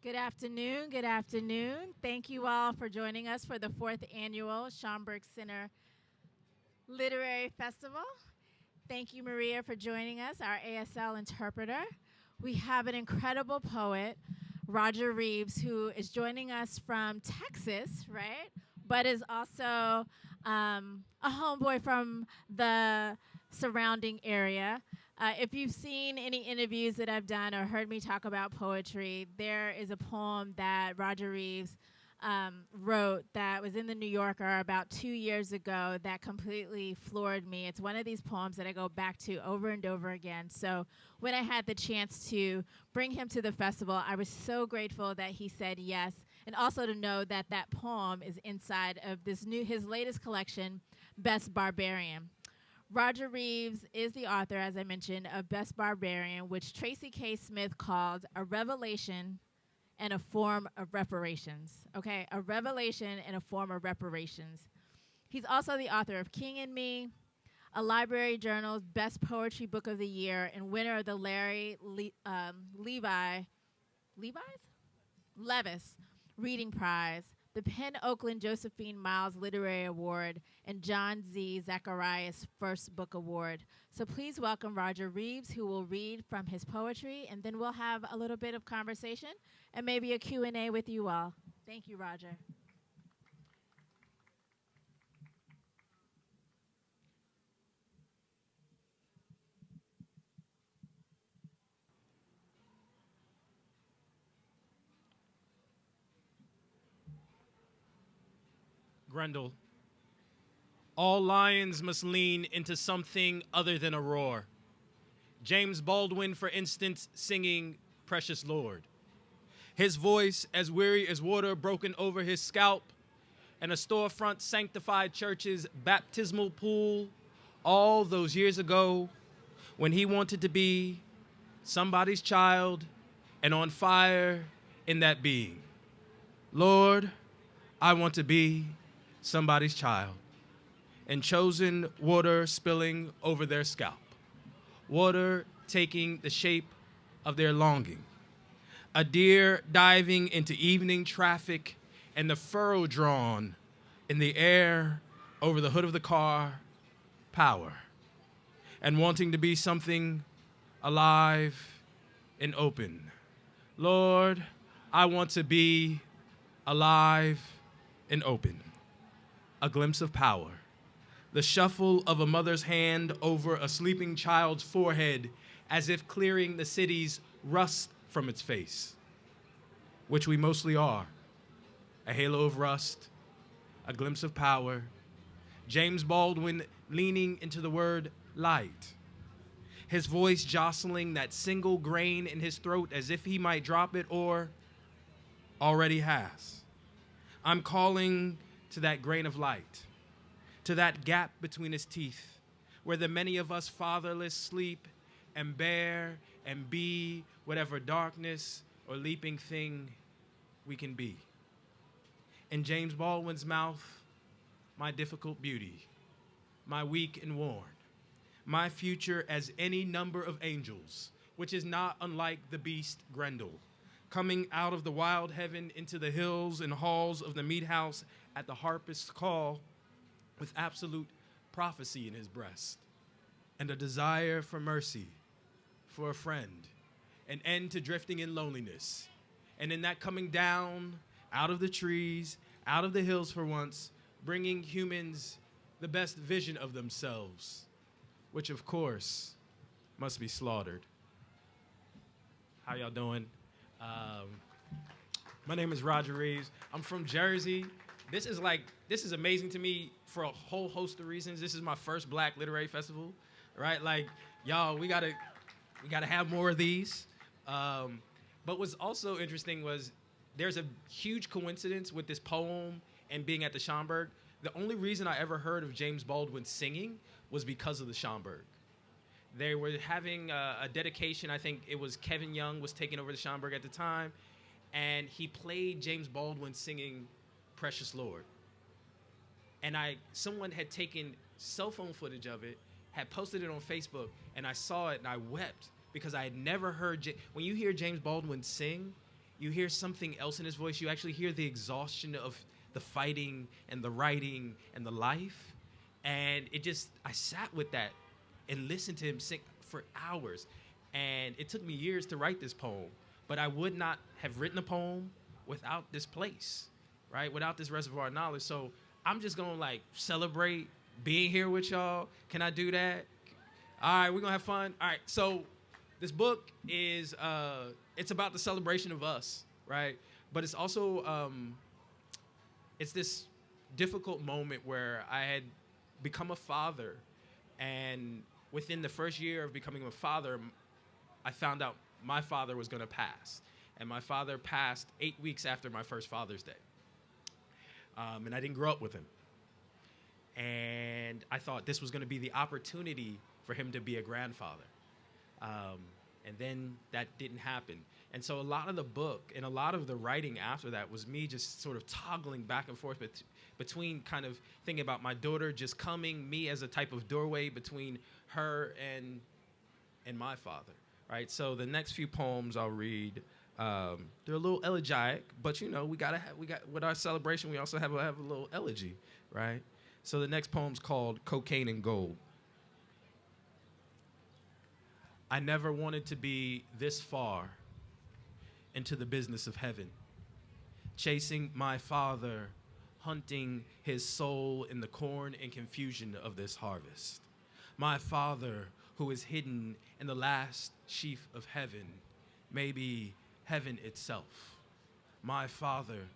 Good afternoon. Good afternoon. Thank you all for joining us for the fourth annual Schomburg Center Literary Festival. Thank you, Maria, for joining us, our ASL interpreter. We have an incredible poet, Roger Reeves, who is joining us from Texas, right? But is also a homeboy from the surrounding area. If you've seen any interviews that I've done or heard me talk about poetry, there is a poem that Roger Reeves wrote that was in the New Yorker about 2 years ago that completely floored me. It's one of these poems that I go back to over and over again. So when I had the chance to bring him to the festival, I was so grateful that he said yes, and also to know that that poem is inside of his latest collection, Best Barbarian. Roger Reeves is the author, as I mentioned, of Best Barbarian, which Tracy K. Smith called a revelation and a form of reparations. Okay, a revelation and a form of reparations. He's also the author of King and Me, a Library Journal's Best Poetry Book of the Year, and winner of the Larry Levis Reading Prize, the Penn Oakland Josephine Miles Literary Award, and John Z. Zacharias First Book Award. So please welcome Roger Reeves, who will read from his poetry, and then we'll have a little bit of conversation and maybe a Q&A with you all. Thank you, Roger. Grendel. All lions must lean into something other than a roar. James Baldwin, for instance, singing Precious Lord. His voice as weary as water broken over his scalp, and a storefront sanctified church's baptismal pool all those years ago when he wanted to be somebody's child and on fire in that being. Lord, I want to be somebody's child, and chosen water spilling over their scalp, water taking the shape of their longing, a deer diving into evening traffic and the furrow drawn in the air over the hood of the car, power, and wanting to be something alive and open. Lord, I want to be alive and open. A glimpse of power, the shuffle of a mother's hand over a sleeping child's forehead as if clearing the city's rust from its face, which we mostly are. A halo of rust, a glimpse of power. James Baldwin leaning into the word light, his voice jostling that single grain in his throat as if he might drop it or already has. I'm calling to that grain of light, to that gap between his teeth, where the many of us fatherless sleep and bear and be whatever darkness or leaping thing we can be. In James Baldwin's mouth, my difficult beauty, my weak and worn, my future as any number of angels, which is not unlike the beast Grendel, coming out of the wild heaven into the hills and halls of the meat house at the harpist's call, with absolute prophecy in his breast, and a desire for mercy, for a friend, an end to drifting in loneliness, and in that coming down, out of the trees, out of the hills for once, bringing humans the best vision of themselves, which of course must be slaughtered. How y'all doing? My name is Roger Reeves. I'm from Jersey. This is amazing to me for a whole host of reasons. This is my first Black Literary Festival, right? Like, y'all, we gotta have more of these. But what's also interesting was there's a huge coincidence with this poem and being at the Schomburg. The only reason I ever heard of James Baldwin singing was because of the Schomburg. They were having a dedication. I think it was Kevin Young was taking over the Schomburg at the time, and he played James Baldwin singing Precious Lord. And someone had taken cell phone footage of it, had posted it on Facebook, and I saw it and I wept because I had never heard, when you hear James Baldwin sing, you hear something else in his voice. You actually hear the exhaustion of the fighting and the writing and the life. And I sat with that and listened to him sing for hours. And it took me years to write this poem, but I would not have written a poem without this place, right? Without this reservoir of knowledge. So I'm just gonna like celebrate being here with y'all. Can I do that? All right, we're gonna have fun. All right, so this book is, it's about the celebration of us, right? But it's also, it's this difficult moment where I had become a father, and within the first year of becoming a father, I found out my father was gonna pass. And my father passed 8 weeks after my first Father's Day. And I didn't grow up with him. And I thought this was gonna be the opportunity for him to be a grandfather. And then that didn't happen. And so a lot of the book and a lot of the writing after that was me just sort of toggling back and forth between kind of thinking about my daughter just coming, me as a type of doorway between her and my father, right? So the next few poems I'll read, they're a little elegiac, but you know, we got with our celebration, we also have a little elegy, right? So the next poem's called Cocaine and Gold. I never wanted to be this far into the business of heaven, chasing my father, hunting his soul in the corn and confusion of this harvest. My father, who is hidden in the last sheaf of heaven, maybe heaven itself. My father,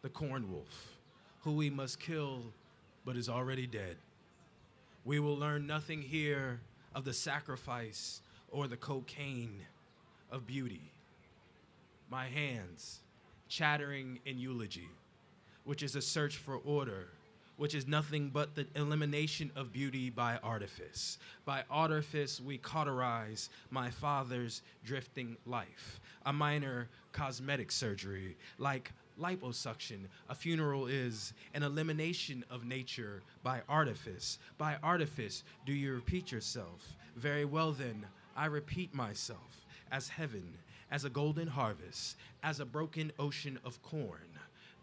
the corn wolf, who we must kill but is already dead. We will learn nothing here of the sacrifice or the cocaine of beauty. My hands chattering in eulogy, which is a search for order, which is nothing but the elimination of beauty by artifice. By artifice, we cauterize my father's drifting life, a minor cosmetic surgery like liposuction. A funeral is an elimination of nature by artifice. By artifice, do you repeat yourself? Very well then, I repeat myself as heaven, as a golden harvest, as a broken ocean of corn.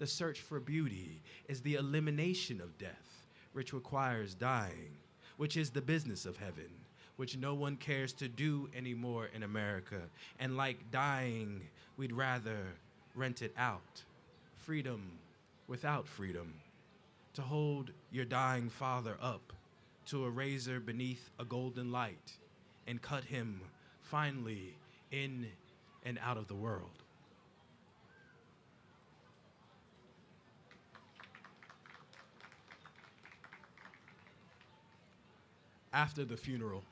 The search for beauty is the elimination of death, which requires dying, which is the business of heaven, which no one cares to do anymore in America. And like dying, we'd rather rent it out. Freedom without freedom. To hold your dying father up to a razor beneath a golden light and cut him finally in and out of the world. After the funeral,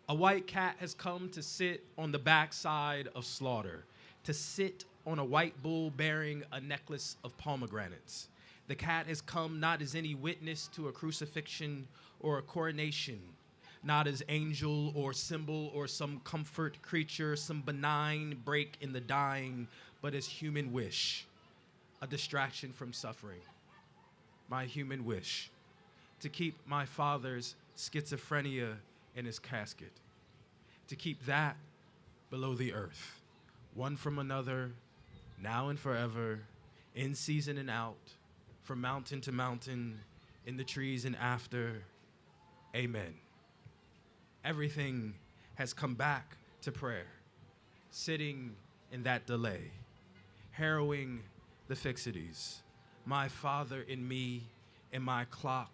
a white cat has come to sit on the backside of slaughter, to sit on a white bull bearing a necklace of pomegranates. The cat has come not as any witness to a crucifixion or a coronation, not as angel or symbol or some comfort creature, some benign break in the dying, but as human wish, a distraction from suffering. My human wish, to keep my father's schizophrenia in his casket, to keep that below the earth, one from another, now and forever, in season and out, from mountain to mountain, in the trees and after. Amen. Everything has come back to prayer, sitting in that delay, harrowing the fixities. My father in me, in my clock,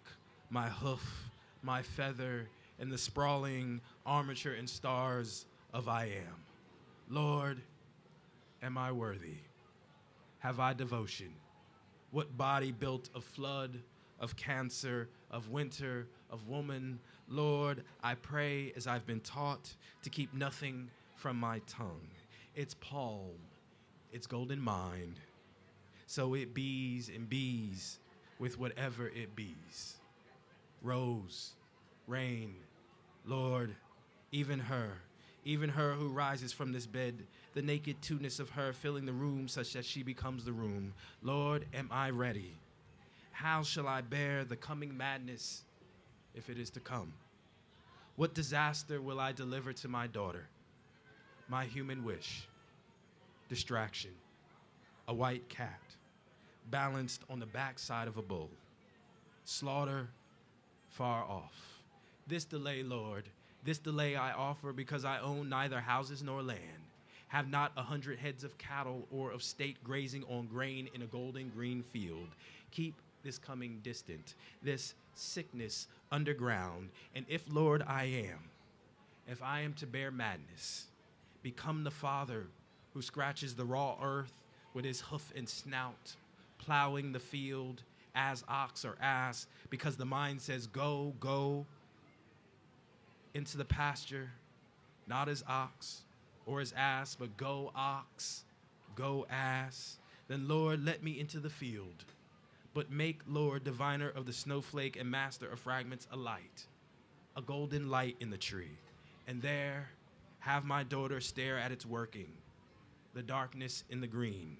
my hoof, my feather, and the sprawling armature and stars of I am. Lord, am I worthy? Have I devotion? What body built of flood, of cancer, of winter, of woman? Lord, I pray as I've been taught to keep nothing from my tongue. Its palm, its golden mind, so it bees and bees with whatever it bees. Rose, rain, Lord, even her who rises from this bed, the naked two-ness of her filling the room such that she becomes the room. Lord, am I ready? How shall I bear the coming madness if it is to come? What disaster will I deliver to my daughter? My human wish. distraction, a white cat balanced on the backside of a bull, slaughter far off. This delay, Lord, this delay I offer because I own neither houses nor land, have not 100 heads of cattle or of state grazing on grain in a golden green field. Keep this coming distant, this sickness underground, and if, Lord, if I am to bear madness, become the father who scratches the raw earth with his hoof and snout, plowing the field as ox or ass, because the mind says, go, go into the pasture, not as ox or as ass, but go ox, go ass. Then, Lord, let me into the field, but make, Lord, diviner of the snowflake and master of fragments, a light, a golden light in the tree. And there have my daughter stare at its working, the darkness in the green,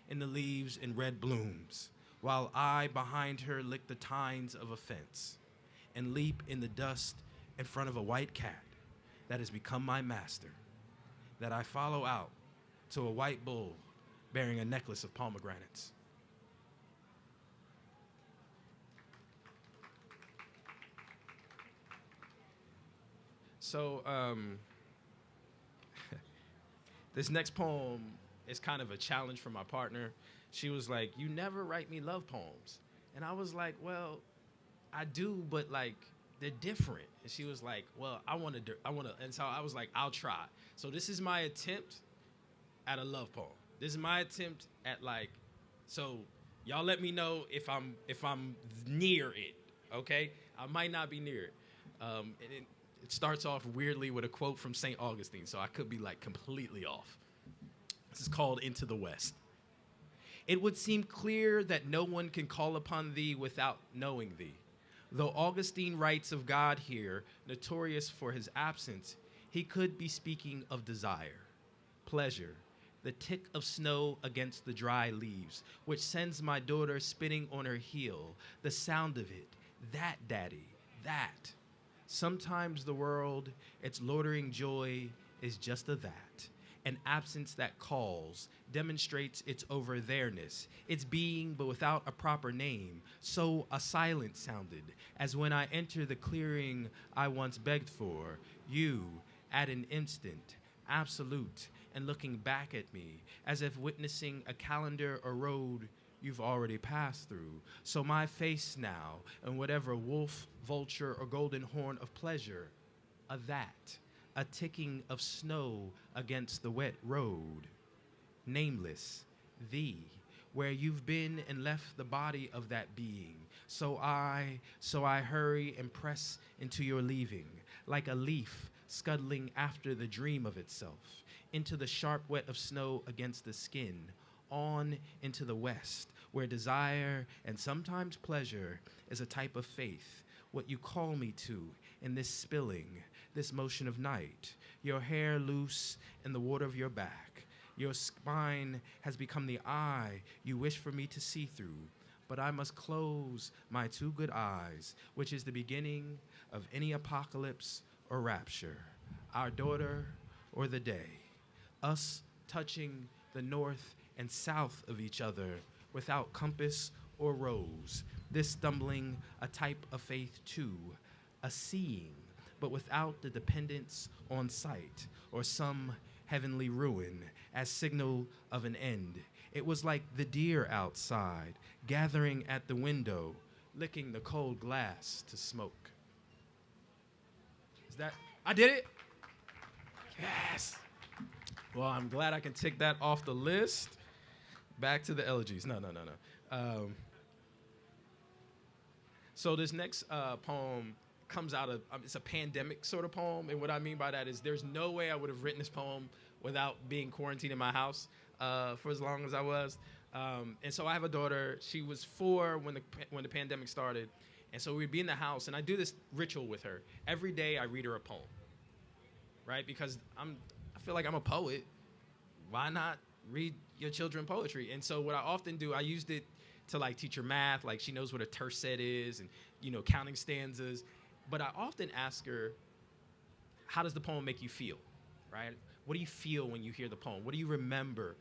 in the leaves and red blooms, while I behind her lick the tines of a fence and leap in the dust in front of a white cat that has become my master, that I follow out to a white bull bearing a necklace of pomegranates. So, this next poem is kind of a challenge for my partner. She was like, you never write me love poems. And I was like, well, I do, but like, they're different. And she was like, well, I want to, and so I was like, I'll try. So this is my attempt at a love poem. This is my attempt at like, so y'all let me know if I'm near it, okay? I might not be near it. And it starts off weirdly with a quote from St. Augustine, so I could be like completely off. This is called Into the West. It would seem clear that no one can call upon thee without knowing thee. Though Augustine writes of God here, notorious for his absence, he could be speaking of desire, pleasure, the tick of snow against the dry leaves, which sends my daughter spinning on her heel, the sound of it, that, daddy, that. Sometimes the world, its loitering joy, is just a that. An absence that calls, demonstrates its over-there-ness, its being but without a proper name. So a silence sounded, as when I enter the clearing I once begged for, you, at an instant, absolute, and looking back at me, as if witnessing a calendar or road you've already passed through. So my face now, and whatever wolf, vulture, or golden horn of pleasure, a that, a ticking of snow against the wet road. Nameless, thee, where you've been and left the body of that being. So I hurry and press into your leaving, like a leaf scuttling after the dream of itself, into the sharp wet of snow against the skin, on into the west, where desire and sometimes pleasure is a type of faith, what you call me to in this spilling, this motion of night, your hair loose in the water of your back. Your spine has become the eye you wish for me to see through, but I must close my two good eyes, which is the beginning of any apocalypse or rapture, our daughter or the day, us touching the north and south of each other without compass or rose, this stumbling a type of faith too, a seeing, but without the dependence on sight or some heavenly ruin as signal of an end. It was like the deer outside, gathering at the window, licking the cold glass to smoke. Is that, I did it? Yes. Well, I'm glad I can tick that off the list. Back to the elegies. No. So this next poem comes out of, it's a pandemic sort of poem. And what I mean by that is there's no way I would have written this poem without being quarantined in my house for as long as I was. And so I have a daughter. She was 4 when the pandemic started. And so we'd be in the house, and I do this ritual with her. Every day I read her a poem, right? Because I feel like I'm a poet. Why not read your children poetry? And so what I often do, I used it to like teach her math, like she knows what a tercet is and, you know, counting stanzas. But I often ask her, how does the poem make you feel, right? what do you feel when you hear the poem? What do you remember?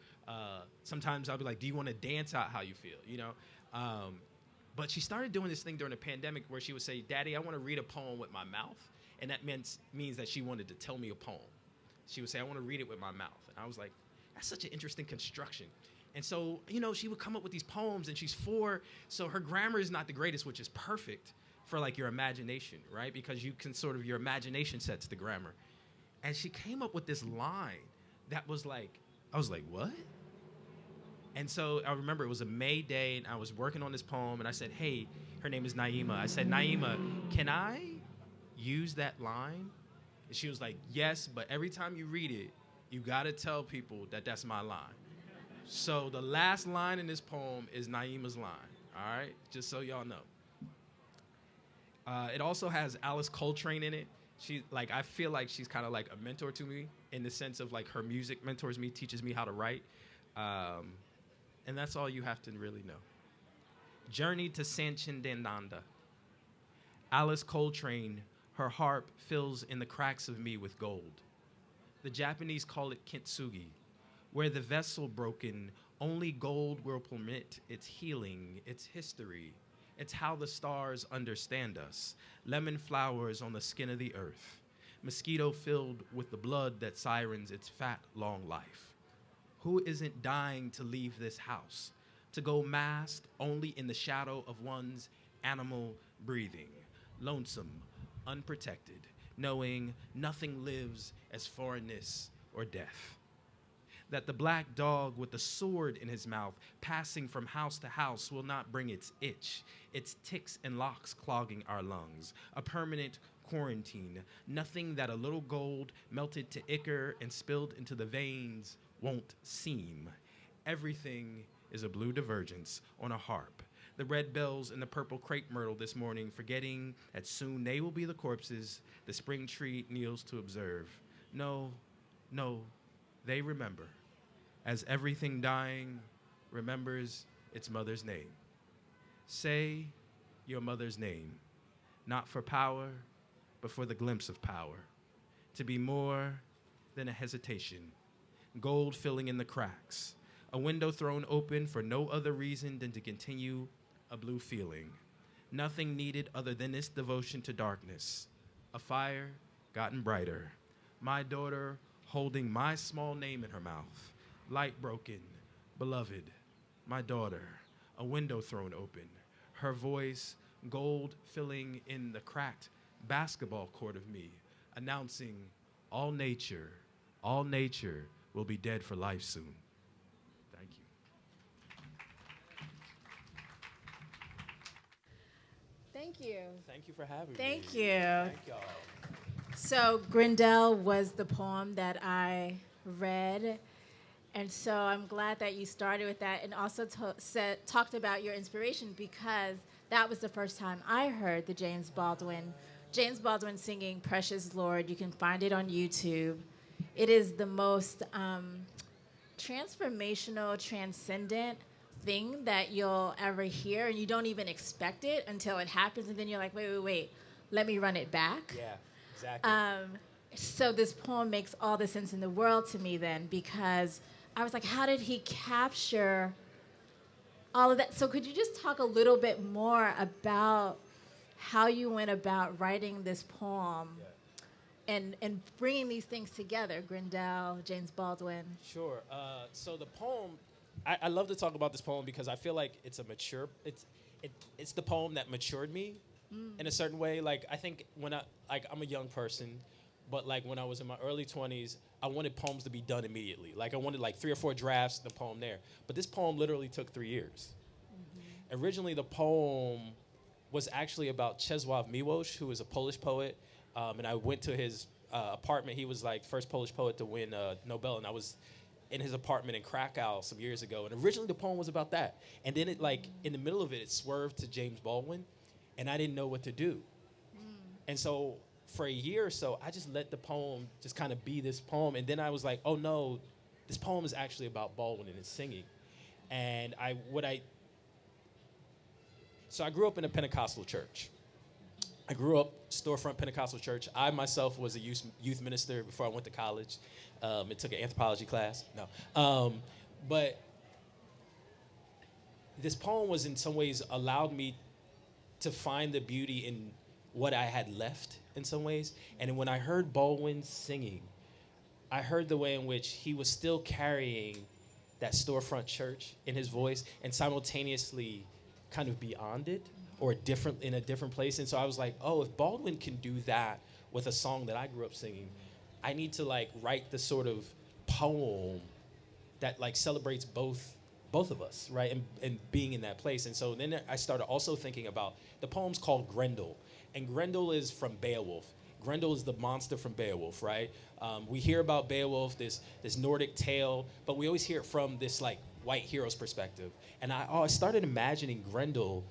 Sometimes I'll be like, do you want to dance out how you feel, you know? But she started doing this thing during the pandemic where she would say, Daddy, I want to read a poem with my mouth. And that means that she wanted to tell me a poem. She would say, I want to read it with my mouth. And I was like, that's such an interesting construction. And so, you know, she would come up with these poems, and she's 4, so her grammar is not the greatest, which is perfect for like your imagination, right? Because you can sort of, your imagination sets the grammar. And she came up with this line that was like, I was like, what? And so I remember it was a May day, and I was working on this poem, and I said, hey, her name is Naima. I said, Naima, can I use that line? And she was like, yes, but every time you read it, you gotta tell people that that's my line. So the last line in this poem is Naima's line, all right? Just so y'all know. It also has Alice Coltrane in it. She, like, I feel like she's kind of like a mentor to me in the sense of like her music mentors me, teaches me how to write. And that's all you have to really know. Journey to Sanchindananda. Alice Coltrane, her harp fills in the cracks of me with gold. The Japanese call it kintsugi. Where the vessel broken, only gold will permit its healing, its history. It's how the stars understand us. Lemon flowers on the skin of the earth. Mosquito filled with the blood that sirens its fat, long life. Who isn't dying to leave this house? To go masked only in the shadow of one's animal breathing. Lonesome, unprotected, knowing nothing lives as foreignness or death. That the black dog with the sword in his mouth, passing from house to house, will not bring its itch, its ticks and locks clogging our lungs, a permanent quarantine, nothing that a little gold melted to ichor and spilled into the veins won't seem. Everything is a blue divergence on a harp. The red bells and the purple crepe myrtle this morning, forgetting that soon they will be the corpses the spring tree kneels to observe. No, they remember, as everything dying remembers its mother's name. Say your mother's name, not for power, but for the glimpse of power, to be more than a hesitation, gold filling in the cracks, a window thrown open for no other reason than to continue a blue feeling. Nothing needed other than this devotion to darkness, a fire gotten brighter, my daughter holding my small name in her mouth, light broken, beloved, my daughter, a window thrown open, her voice gold filling in the cracked basketball court of me, announcing all nature will be dead for life soon. Thank you. Thank you. Thank you for having me. Thank you. Thank y'all. So Grendel was the poem that I read. And so I'm glad that you started with that and also talked about your inspiration, because that was the first time I heard the James Baldwin singing Precious Lord. You can find it on YouTube. It is the most transformational, transcendent thing that you'll ever hear, and you don't even expect it until it happens, and then you're like, wait, let me run it back. Yeah, exactly. So this poem makes all the sense in the world to me then, because I was like, how did he capture all of that? So could you just talk a little bit more about how you went about writing this poem? Yeah. And bringing these things together, Grendel, James Baldwin. Sure. So the poem, I love to talk about this poem because I feel like it's it's the poem that matured me in a certain way. Like, I think I'm a young person, but like when I was in my early 20s, I wanted poems to be done immediately. Like, I wanted like 3 or 4 drafts of the poem there. But this poem literally took 3 years. Mm-hmm. Originally, the poem was actually about Czesław Miłosz, who is a Polish poet. And I went to his apartment. He was like first Polish poet to win Nobel, and I was in his apartment in Krakow some years ago. And originally the poem was about that. And then it, like, in the middle of it, it swerved to James Baldwin, and I didn't know what to do. And so for a year or so, I just let the poem just kind of be this poem. And then I was like, oh no, this poem is actually about Baldwin and his singing. And so I grew up in a Pentecostal church. I grew up storefront Pentecostal church. I myself was a youth minister before I went to college. It took an anthropology class. No. But this poem was in some ways allowed me to find the beauty in what I had left in some ways. And when I heard Baldwin singing, I heard the way in which he was still carrying that storefront church in his voice and simultaneously kind of beyond it or in a different place. And so I was like, oh, if Baldwin can do that with a song that I grew up singing, I need to like write the sort of poem that like celebrates both of us, right? And being in that place. And so then I started also thinking about the poem's called Grendel. And Grendel is from Beowulf. Grendel is the monster from Beowulf, right? We hear about Beowulf, this Nordic tale, but we always hear it from this like white hero's perspective. And I started imagining Grendel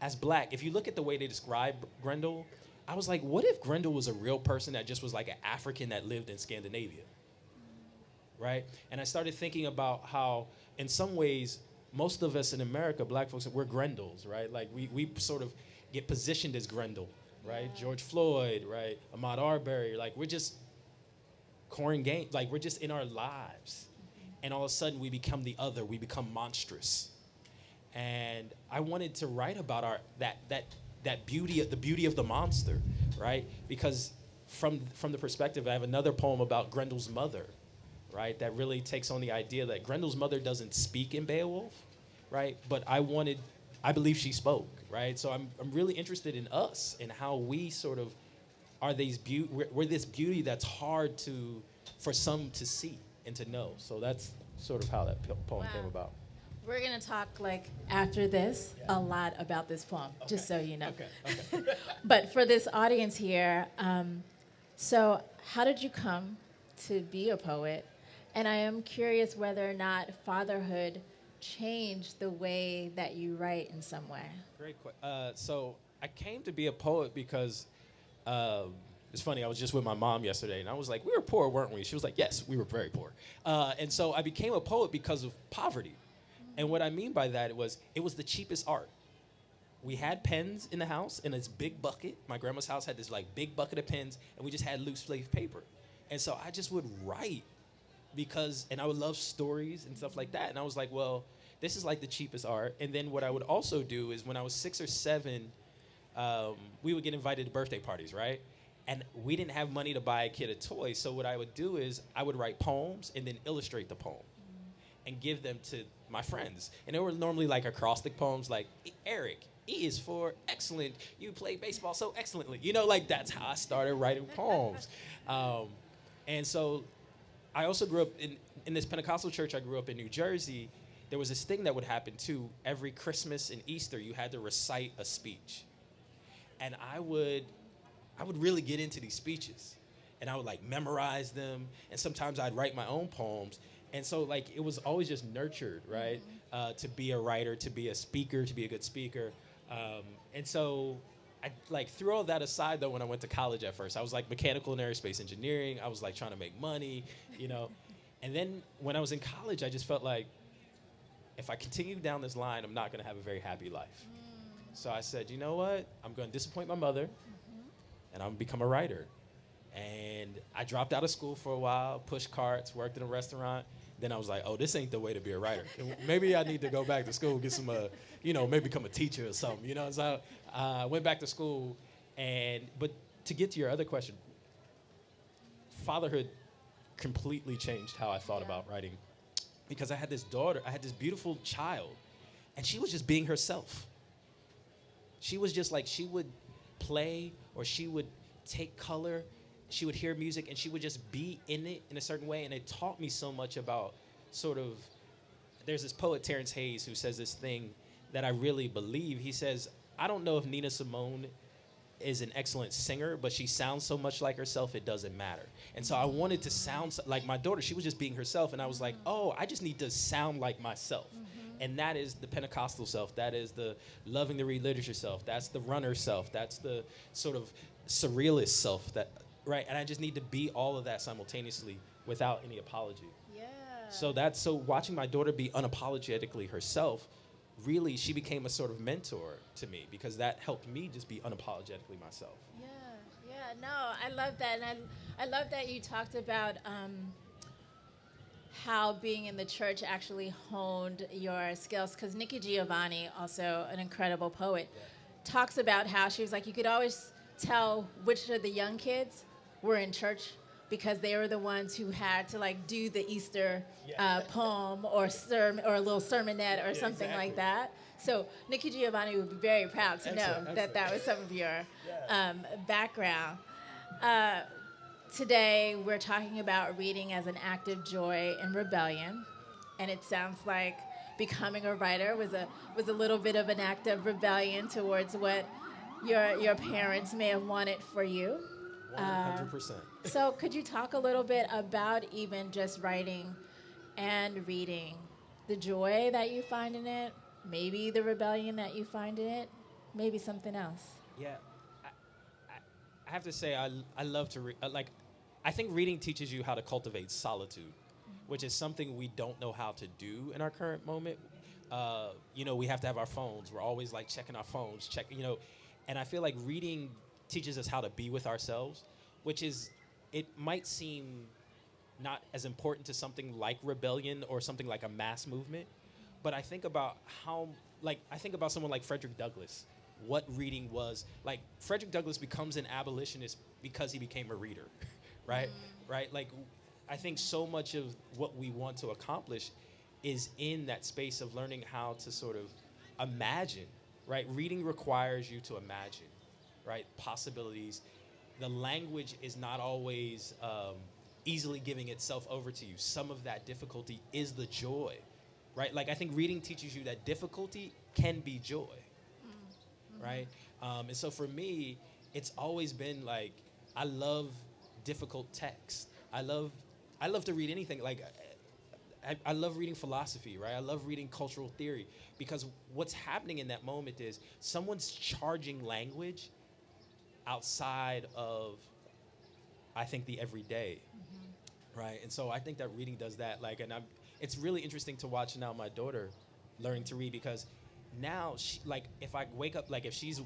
as black. If you look at the way they describe Grendel, I was like, what if Grendel was a real person that just was like an African that lived in Scandinavia, right? And I started thinking about how, in some ways, most of us in America, black folks, we're Grendels, right? Like we sort of get positioned as Grendel, right? Yeah. George Floyd, right? Ahmaud Arbery, like we're just Corrin Gaines, like we're just in our lives. And all of a sudden we become the other, we become monstrous. And I wanted to write about that beauty, the beauty of the monster, right? Because from the perspective, I have another poem about Grendel's mother, right? That really takes on the idea that Grendel's mother doesn't speak in Beowulf, right? But I believe she spoke, right? So I'm really interested in us and how we sort of are we're this beauty that's hard for some to see and to know. So that's sort of how that poem came about. We're going to talk, like, after this, a lot about this poem, just so you know. Okay. But for this audience here, so how did you come to be a poet? And I am curious whether or not fatherhood changed the way that you write in some way. Great question. So I came to be a poet because it's funny, I was just with my mom yesterday, and I was like, we were poor, weren't we? She was like, yes, we were very poor. And so I became a poet because of poverty. And what I mean by that was it was the cheapest art. We had pens in the house in this big bucket. My grandma's house had this like big bucket of pens, and we just had loose leaf paper. And so I just would write and I would love stories and stuff like that. And I was like, well, this is like the cheapest art. And then what I would also do is when I was 6 or 7, we would get invited to birthday parties, right? And we didn't have money to buy a kid a toy. So what I would do is I would write poems and then illustrate the poem and give them to my friends. And they were normally like acrostic poems like, Eric, E is for excellent. You play baseball so excellently. You know, like that's how I started writing poems. And so I also grew up in this Pentecostal church I grew up in New Jersey. There was this thing that would happen too. Every Christmas and Easter, you had to recite a speech. And I would really get into these speeches. And I would like memorize them. And sometimes I'd write my own poems. And so, like, it was always just nurtured, right? To be a writer, to be a speaker, to be a good speaker. And so I, like, threw all that aside, though, when I went to college at first. I was, like, mechanical and aerospace engineering. I was, like, trying to make money, you know. And then when I was in college, I just felt like if I continue down this line, I'm not going to have a very happy life. So I said, you know what? I'm going to disappoint my mother, and I'm going to become a writer. And I dropped out of school for a while, pushed carts, worked in a restaurant. Then I was like, oh, this ain't the way to be a writer. Maybe I need to go back to school, get some, maybe become a teacher or something, you know? So I went back to school, but to get to your other question, fatherhood completely changed how I thought about writing. Because I had this daughter, I had this beautiful child, and she was just being herself. She was just like, she would play or she would take color. She would hear music and she would just be in it in a certain way. And it taught me so much about there's this poet, Terrence Hayes, who says this thing that I really believe. He says, I don't know if Nina Simone is an excellent singer, but she sounds so much like herself, it doesn't matter. And so I wanted to sound like my daughter. She was just being herself. And I was like, oh, I just need to sound like myself. And that is the Pentecostal self. That is the loving to read literature self. That's the runner self. That's the sort of surrealist self right, and I just need to be all of that simultaneously without any apology. Yeah. So watching my daughter be unapologetically herself really, she became a sort of mentor to me because that helped me just be unapologetically myself. Yeah, yeah, no, I love that. And I love that you talked about how being in the church actually honed your skills. Because Nikki Giovanni, also an incredible poet, talks about how she was like, you could always tell which of the young kids were in church because they were the ones who had to like do the Easter poem or or a little sermonette or something like that. So Nikki Giovanni would be very proud to know that that was some of your background. Today we're talking about reading as an act of joy and rebellion, and it sounds like becoming a writer was a little bit of an act of rebellion towards what your parents may have wanted for you. 100%. So could you talk a little bit about even just writing and reading, the joy that you find in it, maybe the rebellion that you find in it, maybe something else? Yeah, I have to say I love to read. I think reading teaches you how to cultivate solitude, which is something we don't know how to do in our current moment. We have to have our phones. We're always like checking our phones, and I feel like reading teaches us how to be with ourselves, it might seem not as important to something like rebellion or something like a mass movement, but I think about someone like Frederick Douglass, what reading was. Like, Frederick Douglass becomes an abolitionist because he became a reader, right? Right? Like, I think so much of what we want to accomplish is in that space of learning how to sort of imagine, right? Reading requires you to imagine, right? Possibilities. The language is not always easily giving itself over to you. Some of that difficulty is the joy, right? Like, I think reading teaches you that difficulty can be joy, right? And so for me, it's always been like, I love difficult text. I love to read anything. Like, I love reading philosophy, right? I love reading cultural theory, because what's happening in that moment is someone's charging language outside of, I think, the everyday, right? And so I think that reading does that. It's really interesting to watch now my daughter learning to read, because now if I wake up, if she's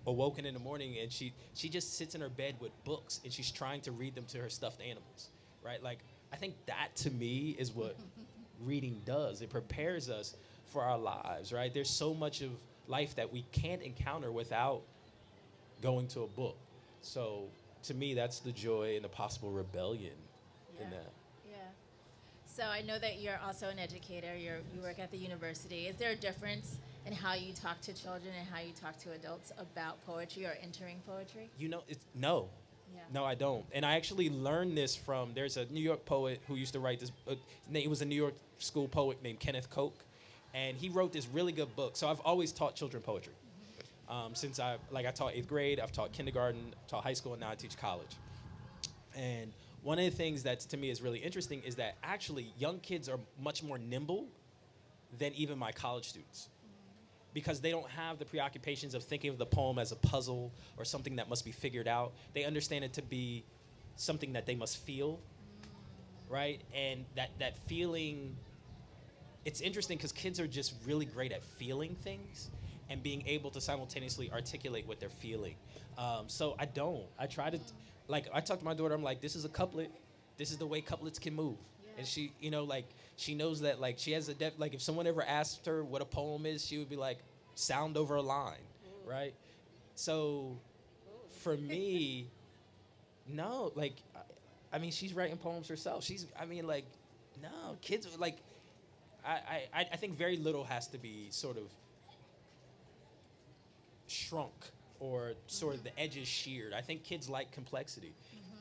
awoken in the morning and she just sits in her bed with books and she's trying to read them to her stuffed animals, right? Like, I think that to me is what reading does. It prepares us for our lives, right? There's so much of life that we can't encounter without going to a book. So to me, that's the joy and the possible rebellion in that. Yeah. So I know that you're also an educator. You work at the university. Is there a difference in how you talk to children and how you talk to adults about poetry or entering poetry? No. Yeah. No, I don't. And I actually learned this from, there's a New York poet who used to write this, he was a New York school poet named Kenneth Koch, and he wrote this really good book. So I've always taught children poetry. Since I taught 8th grade, I've taught kindergarten, taught high school, and now I teach college. And one of the things that to me is really interesting is that actually young kids are much more nimble than even my college students, because they don't have the preoccupations of thinking of the poem as a puzzle or something that must be figured out. They understand it to be something that they must feel, right? And that feeling, it's interesting because kids are just really great at feeling things and being able to simultaneously articulate what they're feeling. So I try to, I talk to my daughter, I'm like, this is a couplet. This is the way couplets can move. Yeah. And she, she knows that, she has if someone ever asked her what a poem is, she would be like, sound over a line, right? So for me, no, she's writing poems herself. No, kids, I think very little has to be sort of shrunk or sort of the edges sheared. I think kids like complexity,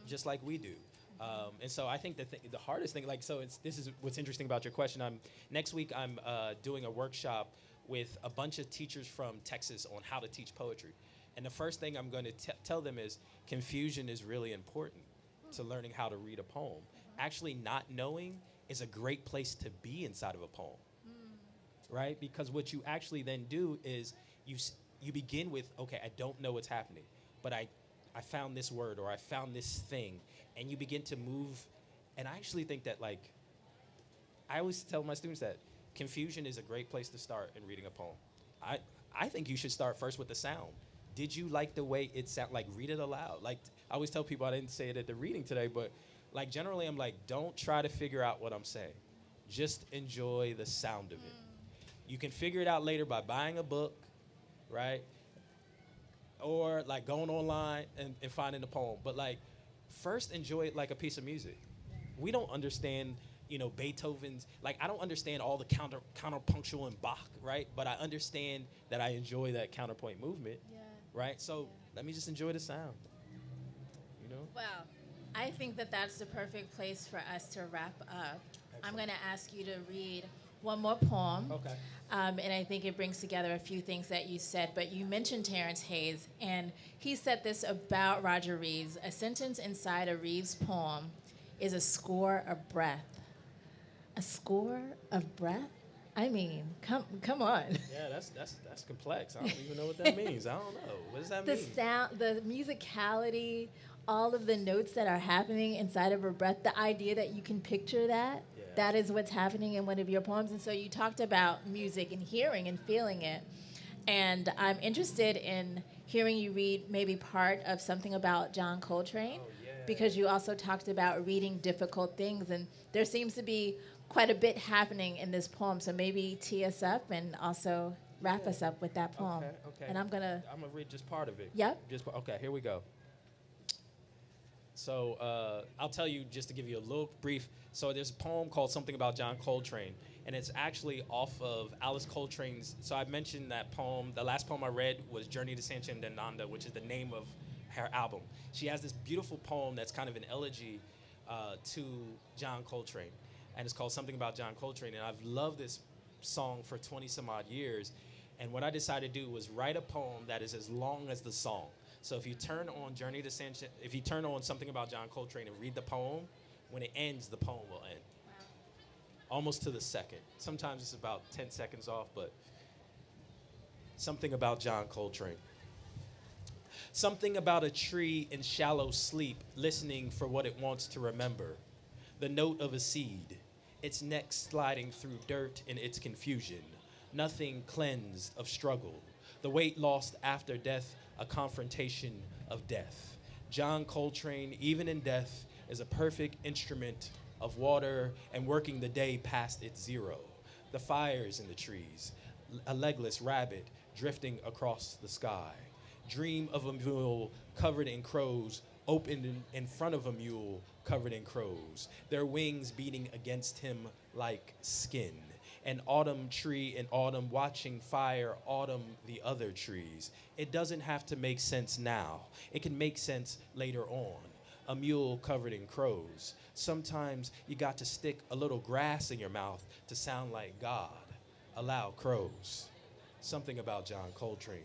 just like we do. And so I think the hardest thing, this is what's interesting about your question. Next week I'm doing a workshop with a bunch of teachers from Texas on how to teach poetry. And the first thing I'm going to tell them is confusion is really important to learning how to read a poem. Actually, not knowing is a great place to be inside of a poem, right? Because what you actually then do is you begin with, okay, I don't know what's happening, but I found this word or I found this thing, and you begin to move. And I actually think that, I always tell my students that Confusion is a great place to start in reading a poem. I think you should start first with the sound. Did you like the way it sound? Like, read it aloud. Like, I always tell people, I didn't say it at the reading today, but like generally I'm like, don't try to figure out what I'm saying. Just enjoy the sound of it. You can figure it out later by buying a book, right? Or like going online and finding the poem. But like, first enjoy it like a piece of music. We don't understand, Beethoven's, like, I don't understand all the counterpunctual in Bach, right? But I understand that I enjoy that counterpoint movement, right? So let me just enjoy the sound, Well, I think that that's the perfect place for us to wrap up. I'm going to ask you to read one more poem. Okay. And I think it brings together a few things that you said, but you mentioned Terrence Hayes, and he said this about Roger Reeves: a sentence inside a Reeves poem is a score of breath. A score of breath? I mean, come on. Yeah, that's complex. I don't even know what that means. I don't know. What does that The mean? sound, the musicality, all of the notes that are happening inside of a breath, the idea that you can picture that, that is what's happening in one of your poems. And so you talked about music and hearing and feeling it. And I'm interested in hearing you read maybe part of something about John Coltrane, because you also talked about reading difficult things. And there seems to be quite a bit happening in this poem. So maybe tee us up and also wrap us up with that poem. Okay. And I'm going to... I'm going to read just part of it. Yep. Okay, here we go. So I'll tell you, just to give you a little brief. So there's a poem called Something About John Coltrane, and it's actually off of Alice Coltrane's. So I mentioned that poem. The last poem I read was Journey to Sanchin-Dananda, which is the name of her album. She has this beautiful poem that's kind of an elegy to John Coltrane, and it's called Something About John Coltrane. And I've loved this song for 20 some odd years. And what I decided to do was write a poem that is as long as the song. So if you turn on if you turn on Something About John Coltrane and read the poem, when it ends, the poem will end. Wow. Almost to the second. Sometimes it's about 10 seconds off, but Something About John Coltrane. Something about a tree in shallow sleep, listening for what it wants to remember. The note of a seed, its neck sliding through dirt in its confusion. Nothing cleansed of struggle. The weight lost after death, a confrontation of death. John Coltrane, even in death, is a perfect instrument of water and working the day past its zero. The fires in the trees, a legless rabbit drifting across the sky. Dream of a mule covered in crows, opened in front of a mule covered in crows. Their wings beating against him like skin. An autumn tree in autumn watching fire autumn the other trees. It doesn't have to make sense now. It can make sense later on. A mule covered in crows. Sometimes you got to stick a little grass in your mouth to sound like God. Allow crows. Something about John Coltrane.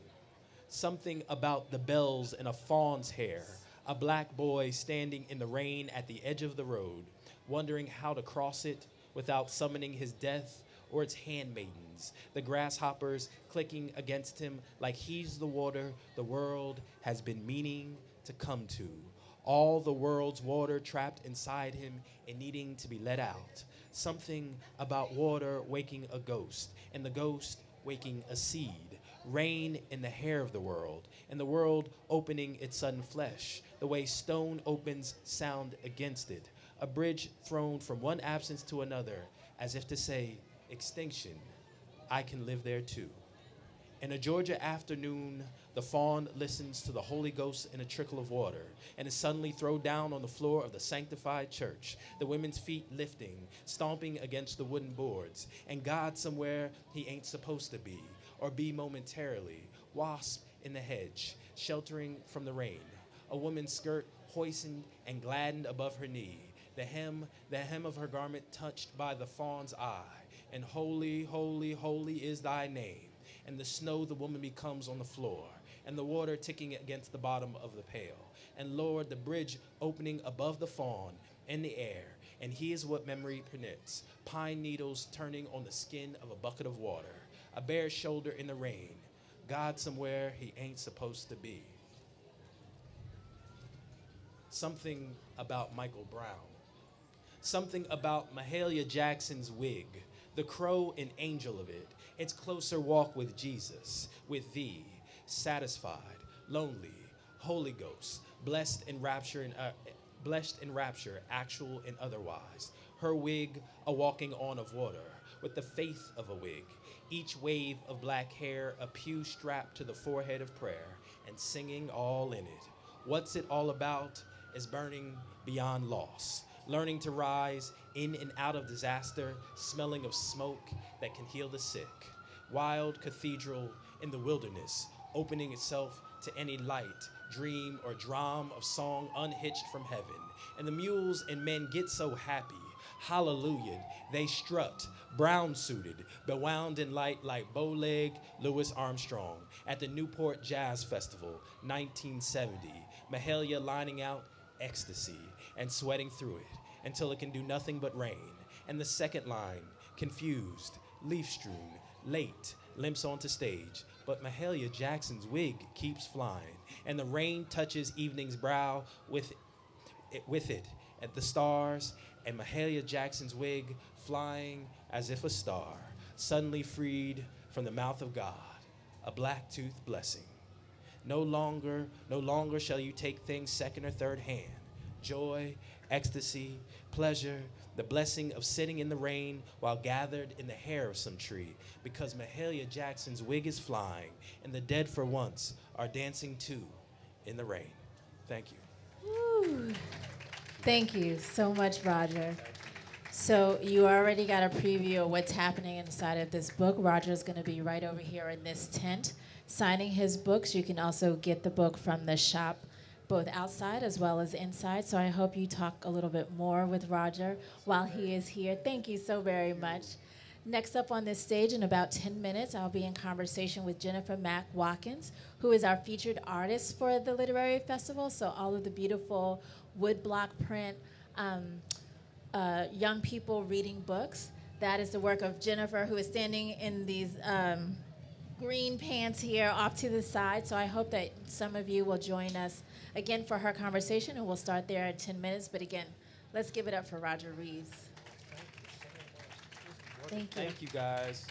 Something about the bells in a fawn's hair. A black boy standing in the rain at the edge of the road, wondering how to cross it without summoning his death or its handmaidens, the grasshoppers clicking against him like he's the water the world has been meaning to come to. All the world's water trapped inside him and needing to be let out. Something about water waking a ghost, and the ghost waking a seed. Rain in the hair of the world, and the world opening its sudden flesh, the way stone opens sound against it. A bridge thrown from one absence to another, as if to say, extinction, I can live there too. In a Georgia afternoon, the fawn listens to the Holy Ghost in a trickle of water, and is suddenly thrown down on the floor of the sanctified church, the women's feet lifting, stomping against the wooden boards, and God somewhere he ain't supposed to be, or be momentarily, wasp in the hedge, sheltering from the rain, a woman's skirt hoisted and gladdened above her knee, the hem of her garment touched by the fawn's eye, and holy, holy, holy is thy name. And the snow the woman becomes on the floor, and the water ticking against the bottom of the pail. And Lord, the bridge opening above the fawn in the air, and he is what memory permits. Pine needles turning on the skin of a bucket of water, a bare shoulder in the rain, God somewhere he ain't supposed to be. Something about Michael Brown. Something about Mahalia Jackson's wig, the crow an angel of it. Its closer walk with Jesus, with thee, satisfied, lonely, Holy Ghost, blessed in rapture, actual and otherwise. Her wig, a walking on of water, with the faith of a wig. Each wave of black hair, a pew strapped to the forehead of prayer, and singing all in it. What's it all about is burning beyond loss, learning to rise in and out of disaster, smelling of smoke that can heal the sick. Wild cathedral in the wilderness, opening itself to any light, dream, or drum of song unhitched from heaven. And the mules and men get so happy, hallelujah, they strut, brown-suited, bewound in light like bow-legged Louis Armstrong at the Newport Jazz Festival, 1970. Mahalia lining out ecstasy and sweating through it until it can do nothing but rain. And the second line, confused, leaf-strewn, late, limps onto stage. But Mahalia Jackson's wig keeps flying, and the rain touches evening's brow with it at the stars, and Mahalia Jackson's wig flying as if a star, suddenly freed from the mouth of God, a black-tooth blessing. No longer shall you take things second or third hand. Joy, ecstasy, pleasure, the blessing of sitting in the rain while gathered in the hair of some tree, because Mahalia Jackson's wig is flying, and the dead for once are dancing too in the rain. Thank you. Woo. Thank you so much, Roger. So you already got a preview of what's happening inside of this book. Roger's going to be right over here in this tent signing his books. You can also get the book from the shop, both outside as well as inside. So I hope you talk a little bit more with Roger while he is here. Thank you so very much. Next up on this stage in about 10 minutes, I'll be in conversation with Jennifer Mack Watkins, who is our featured artist for the Literary Festival. So all of the beautiful woodblock print, young people reading books. That is the work of Jennifer, who is standing in these green pants here off to the side. So I hope that some of you will join us again for her conversation, and we'll start there in 10 minutes. But again, let's give it up for Roger Reeves. Thank you, guys.